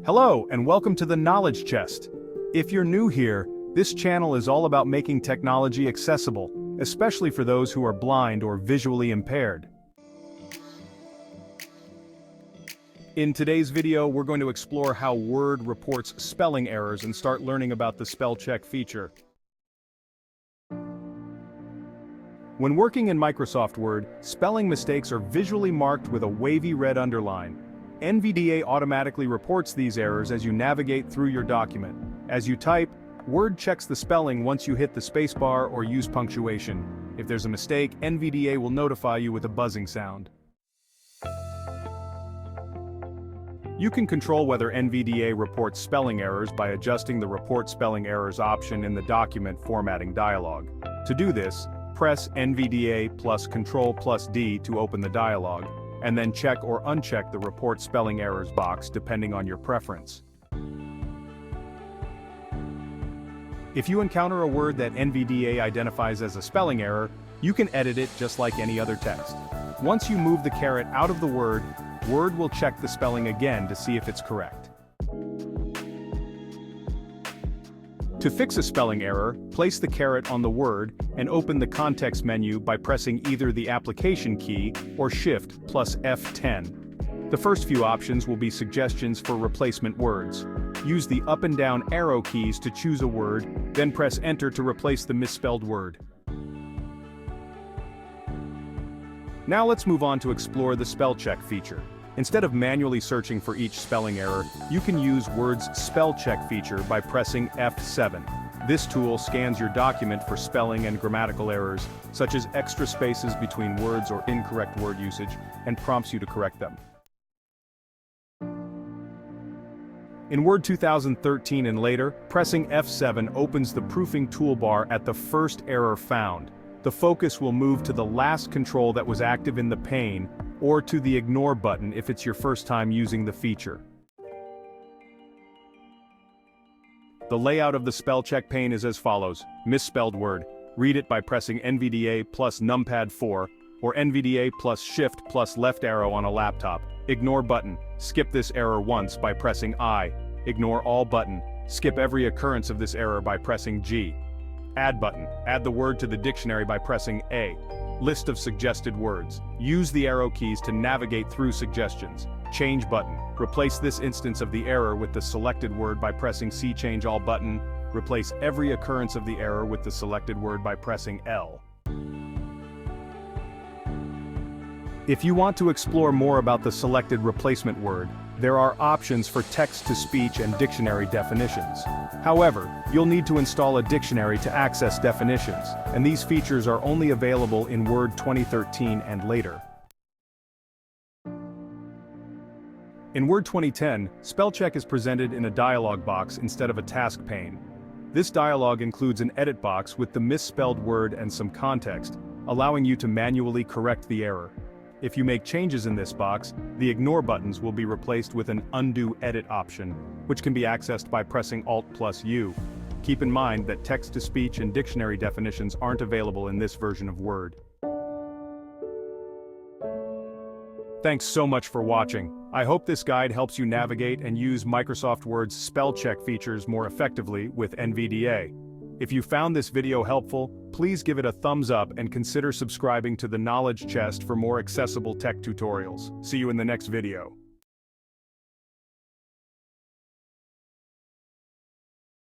Hello, and welcome to the Knowledge Chest. If you're new here, this channel is all about making technology accessible, especially for those who are blind or visually impaired. In today's video, we're going to explore how Word reports spelling errors and start learning about the spell check feature. When working in Microsoft Word, spelling mistakes are visually marked with a wavy red underline. NVDA automatically reports these errors as you navigate through your document. As you type, Word checks the spelling once you hit the spacebar or use punctuation. If there's a mistake, NVDA will notify you with a buzzing sound. You can control whether NVDA reports spelling errors by adjusting the Report Spelling Errors option in the document formatting dialog. To do this, press NVDA plus Ctrl plus D to open the dialog, and then check or uncheck the Report Spelling Errors box depending on your preference. If you encounter a word that NVDA identifies as a spelling error, you can edit it just like any other text. Once you move the caret out of the word, Word will check the spelling again to see if it's correct. To fix a spelling error, place the caret on the word and open the context menu by pressing either the application key or Shift plus F10. The first few options will be suggestions for replacement words. Use the up and down arrow keys to choose a word, then press Enter to replace the misspelled word. Now let's move on to explore the spell check feature. Instead of manually searching for each spelling error, you can use Word's spell check feature by pressing F7. This tool scans your document for spelling and grammatical errors, such as extra spaces between words or incorrect word usage, and prompts you to correct them. In Word 2013 and later, pressing F7 opens the proofing toolbar at the first error found. The focus will move to the last control that was active in the pane, or to the Ignore button if it's your first time using the feature. The layout of the spell check pane is as follows. Misspelled word. Read it by pressing NVDA plus numpad 4, or NVDA plus Shift plus left arrow on a laptop. Ignore button. Skip this error once by pressing I. Ignore all button. Skip every occurrence of this error by pressing G. Add button. Add the word to the dictionary by pressing A. List of suggested words. Use the arrow keys to navigate through suggestions. Change button. Replace this instance of the error with the selected word by pressing C. Change all button. Replace every occurrence of the error with the selected word by pressing L. If you want to explore more about the selected replacement word, there are options for text-to-speech and dictionary definitions. However, you'll need to install a dictionary to access definitions, and these features are only available in Word 2013 and later. In Word 2010, spell check is presented in a dialog box instead of a task pane. This dialog includes an edit box with the misspelled word and some context, allowing you to manually correct the error. If you make changes in this box, the Ignore buttons will be replaced with an Undo Edit option, which can be accessed by pressing Alt plus U. Keep in mind that text-to-speech and dictionary definitions aren't available in this version of Word. Thanks so much for watching. I hope this guide helps you navigate and use Microsoft Word's spell check features more effectively with NVDA. If you found this video helpful, please give it a thumbs up and consider subscribing to the Knowledge Chest for more accessible tech tutorials. See you in the next video.